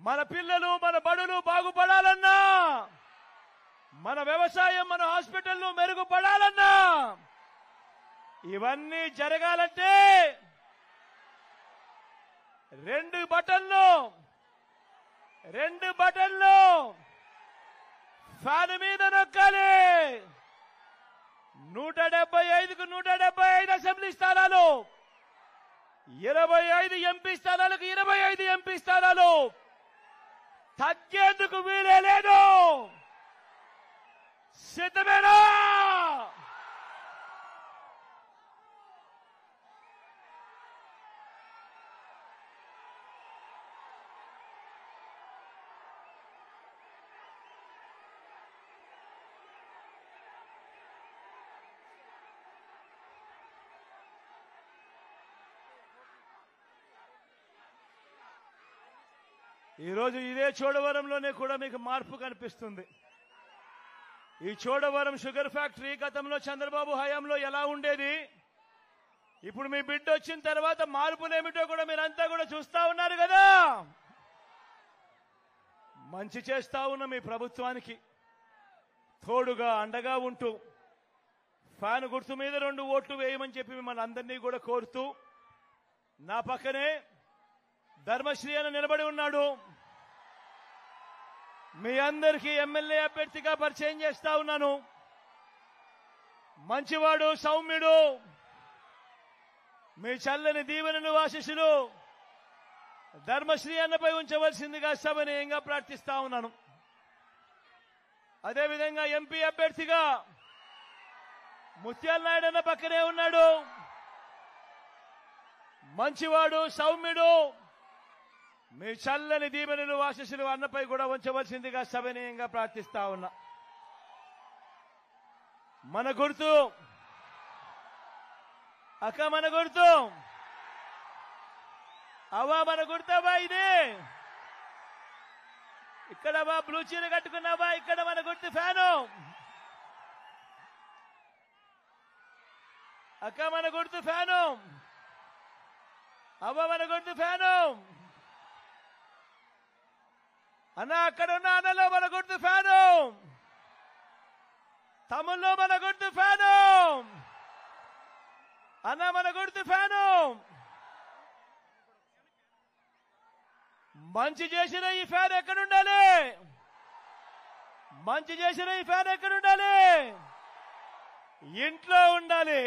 మన పిల్లలు మన బడులు బాగుపడాలన్నా, మన వ్యవసాయం మన హాస్పిటల్లు మెరుగుపడాలన్నా, ఇవన్నీ జరగాలంటే రెండు బటన్లు ఫ్యాన్ మీద నొక్కాలి. 175కు 175 అసెంబ్లీ స్థానాలు, 25 ఎంపీ స్థానాలకు 25 ఎంపీ స్థానాలు తగ్గేందుకు వీలే లేదు. సిద్ధమేనా? ఈరోజు ఇదే చోడవరంలోనే కూడా మీకు మార్పు కనిపిస్తుంది. ఈ చోడవరం షుగర్ ఫ్యాక్టరీ గతంలో చంద్రబాబు హయాంలో ఎలా ఉండేది, ఇప్పుడు మీ బిడ్డ వచ్చిన తర్వాత మార్పులేమిటో కూడా మీరంతా కూడా చూస్తా ఉన్నారు కదా. మంచి చేస్తా ఉన్న మీ ప్రభుత్వానికి తోడుగా అండగా ఉంటూ ఫ్యాన్ గుర్తు మీద 2 ఓట్లు వేయమని చెప్పి మిమ్మల్ని అందరినీ కూడా కోరుతూ, నా పక్కనే ధర్మశ్రీ అని నిలబడి ఉన్నాడు. మీ అందరికీ ఎమ్మెల్యే అభ్యర్థిగా పరిచయం చేస్తా ఉన్నాను. మంచివాడు, సౌమ్యుడు, మీ చల్లని దీవెనలు ఆశీస్సులు ధర్మశ్రీ అన్నపై ఉంచవలసిందిగా సభనీయంగా ప్రార్థిస్తా ఉన్నాను. అదేవిధంగా ఎంపీ అభ్యర్థిగా ముత్యాల నాయుడు అన్న పక్కనే ఉన్నాడు. మంచివాడు, సౌమ్యుడు, మీ చల్లని దీవెనలు ఆశీస్సులు అన్నపై కూడా ఉంచవలసిందిగా సభనీయంగా ప్రార్థిస్తా ఉన్నా. మన గుర్తు అక్క, మన గుర్తు అవా, మన గుర్తవా ఇది. ఇక్కడ వా, బ్లూ చీర కట్టుకున్నావా, ఇక్కడ మన గుర్తు ఫ్యాను. అక్క మన గుర్తు ఫ్యాను, అవ్వ మన గుర్తు ఫ్యాను. అన్న అక్కడ ఉన్న అన్నలో మన గుర్తు ఫ్యాను, తమ్ముల్లో మన గుర్తు ఫ్యాను, అన్న మన గుర్తు ఫ్యాను. మంచి చేసిన ఈ ఫ్యాన్ ఎక్కడుండాలి? మంచి చేసిన ఈ ఫ్యాన్ ఎక్కడుండాలి? ఇంట్లో ఉండాలి.